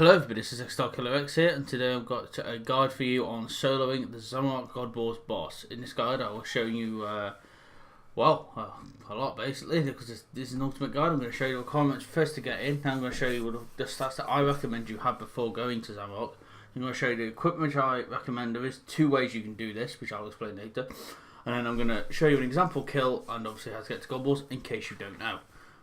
Hello everybody, this is XStark1ll3rX here, and today I've got a guide for you on soloing the Zamorak God Balls boss. In this guide I will show you, a lot basically, because this is an ultimate guide. I'm going to show you the requirements first to get in, then I'm going to show you the stats that I recommend you have before going to Zamorak. I'm going to show you the equipment which I recommend. There is two ways you can do this, which I'll explain later. And then I'm going to show you an example kill, and obviously how to get to God Balls, in case you don't know.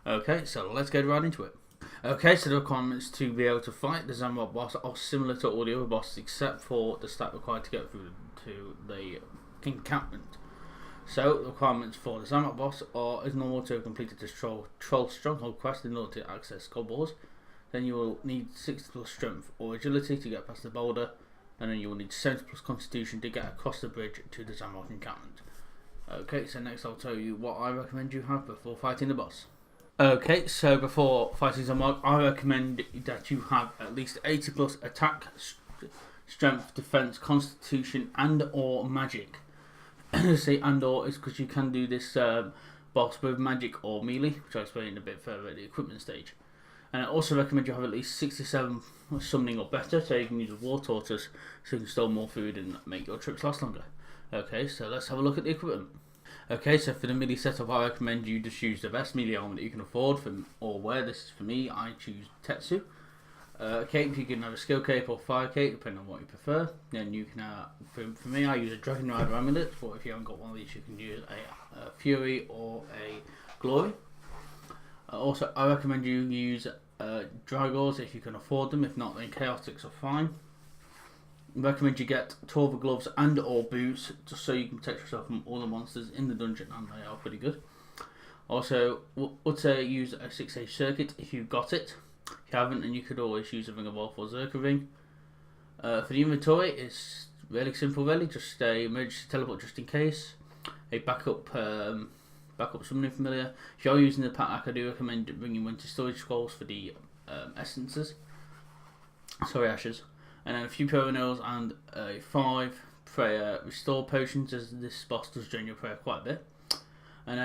Okay, so let's get right into it. Okay, so the requirements to be able to fight the Zamorak boss are similar to all the other bosses, except for the stat required to get through to the encampment. So the requirements for the Zamorak boss are, as normal, to have completed this troll stronghold quest in order to access God Balls. Then you will need 60 plus strength or agility to get past the boulder, and then you will need 70 plus constitution to get across the bridge to the Zamorak encampment. Okay, so next I'll tell you what I recommend you have before fighting the boss. Okay, so before fighting Zamorak, I recommend that you have at least 80 plus attack, strength, defense, constitution, and or magic. Say and or is because you can do this boss with magic or melee, which I'll explain a bit further at the equipment stage. And I also recommend you have at least 67 summoning or better, so you can use war tortoise so you can store more food and make your trips last longer. Okay, so let's have a look at the equipment. Okay, so for the melee setup, I recommend you just use the best melee armor that you can afford, or wear. This is for me, I choose Tetsu. Cape, you can have a skill cape or fire cape, depending on what you prefer. Then you can, for me, I use a Dragon Rider amulet, but if you haven't got one of these, you can use a Fury or a Glory. Also, I recommend you use Dragors if you can afford them. If not, then Chaotics are fine. I recommend you get 12 gloves and or boots, just so you can protect yourself from all the monsters in the dungeon, and they are pretty good. Also, would say use a 6-age circuit if you've got it. If you haven't, then you could always use a Ring of Wolf or Zerka ring. For the inventory, it's really simple really, just a emergency teleport just in case, a backup summoning familiar. If you're using the pack, I do recommend bringing winter storage scrolls for the ashes. And then a few prayer nails and 5 prayer restore potions, as this boss does drain your prayer quite a bit. And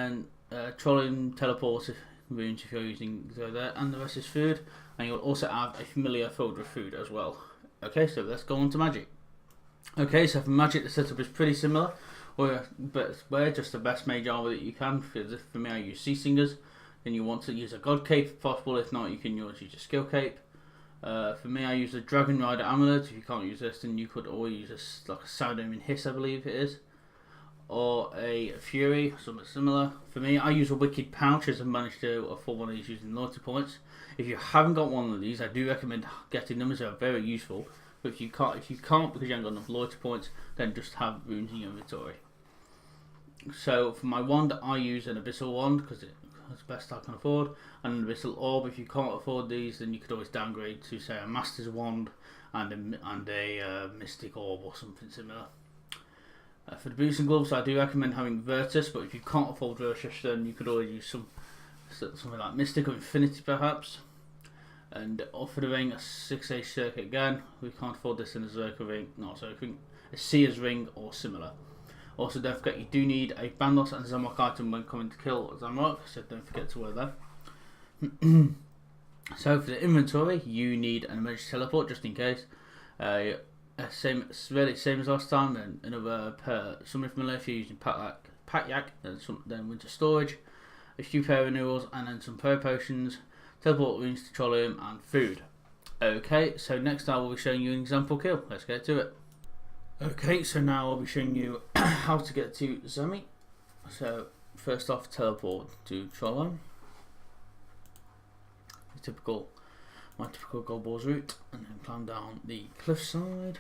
then trolling teleport runes if you're using there, and the rest is food. And you'll also have a familiar filled with food as well. Okay, so let's go on to magic. Okay, so for magic the setup is pretty similar, but wear just the best mage armor that you can. For me, I use Sea Singers. Then you want to use a God Cape if possible. If not, you can use a Skill Cape. For me, I use the Dragon Rider amulet. If you can't use this, then you could always use like a Sounding Hiss, I believe it is, or a Fury, something similar. For me, I use a Wicked Pouch, as I've managed to afford one of these using loyalty points. If you haven't got one of these, I do recommend getting them, as they're very useful. But if you can't because you haven't got enough loyalty points, then just have runes in your inventory. So for my wand, I use an Abyssal wand because that's the best I can afford, and an Abyssal Orb. If you can't afford these, then you could always downgrade to say a Master's Wand and a Mystic Orb or something similar. For the boots and gloves, I do recommend having Virtus, but if you can't afford Virtus, then you could always use something like Mystic or Infinity perhaps. And for the ring, a 6-age circuit again. We can't afford this in a Zerka ring, not a Zerka ring, a Seer's ring or similar. Also, don't forget you do need a Bandos and Zamorak item when coming to kill Zamorak, so don't forget to wear them. So for the inventory, you need an emergency teleport just in case. Same as last time. Then another summoning familiar if you're using Pack Yak, then winter storage, a few prayer renewals, and then some prayer potions, teleport runes to Trollium, and food. Okay, so next I will be showing you an example kill. Let's get to it. Okay, so now I'll be showing you how to get to Zami. So first off, teleport to Trollium, my typical God Balls route, and then climb down the cliffside.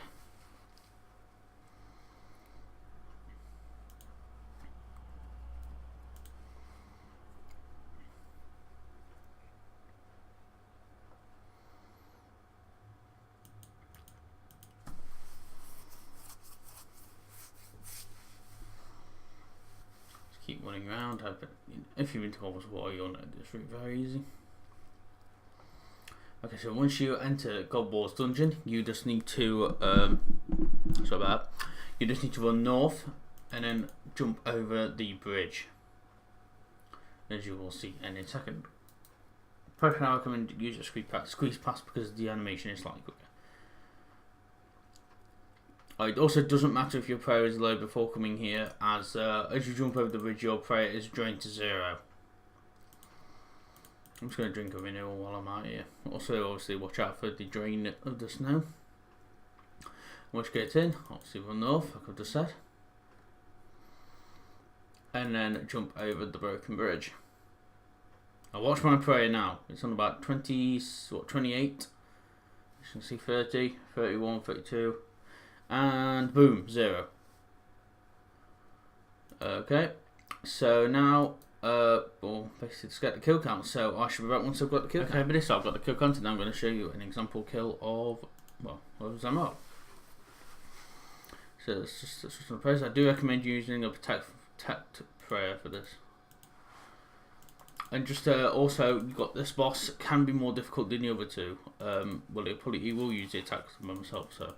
Keep running around. If you've been to God Balls before, you'll know this route very easy. Okay, so once you enter God Balls dungeon, you just need to you just need to run north and then jump over the bridge, as you will see in a second. Personally, I recommend use a squeeze pass because the animation is slightly quicker. It also doesn't matter if your prayer is low before coming here, as you jump over the bridge, your prayer is drained to 0. I'm just going to drink a renewal while I'm out here. Also, obviously, watch out for the drain of the snow. Which gets in, obviously run north, like I've just said. And then jump over the broken bridge. Now watch my prayer now. It's on about 28. You can see 30, 31, 32. And boom, 0. Okay, so now, well, basically just get the kill count. So I should be back once I've got the kill count. Okay, but this I've got the kill count, and I'm going to show you an example kill of, well, of Zamorak. So it's just a prayer. I do recommend using a protect prayer for this. And just also, you've got this boss can be more difficult than the other two. Well, he will use the attacks by himself. So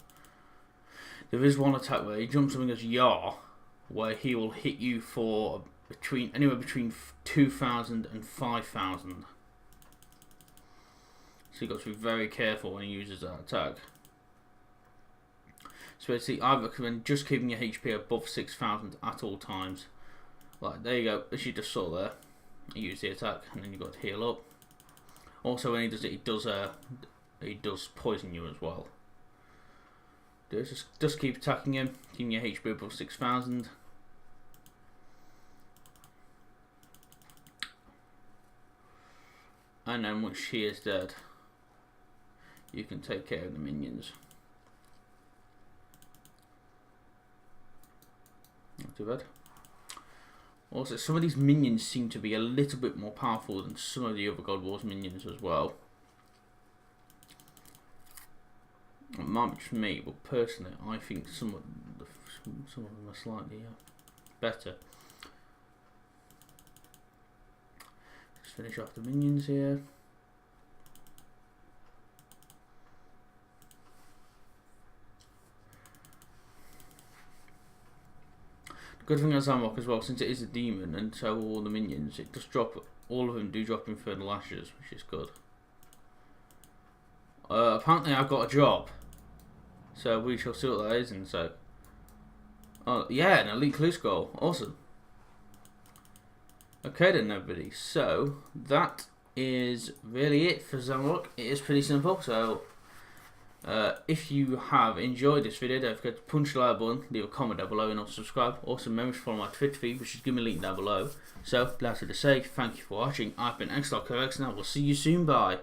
there is one attack where he jumps something as Yar, where he will hit you for anywhere between 2,000 and 5,000. So you've got to be very careful when he uses that attack. So basically, I recommend just keeping your HP above 6,000 at all times. Like, there you go, as you just saw there. You use the attack, and then you've got to heal up. Also, when he does it, he does poison you as well. Just keep attacking him, keeping your HP above 6,000. And then once she is dead, you can take care of the minions. Not too bad. Also, some of these minions seem to be a little bit more powerful than some of the other God Wars minions as well. It might be just me, but personally, I think some of them are slightly better. Just finish off the minions here. Good thing about Zamorak as well, since it is a demon and so are all the minions, it does drop, all of them do drop infernal ashes, which is good. Apparently I've got a job, so we shall see what that is. And so, oh yeah, an elite clue scroll, awesome. Okay then everybody, so that is really it for Zamorak. It is pretty simple, so if you have enjoyed this video, don't forget to punch the like button, leave a comment down below and also subscribe. Also remember to follow my Twitter feed, which is given a link down below. So, lastly to say, thank you for watching. I've been XStark1ll3rX and I will see you soon, bye.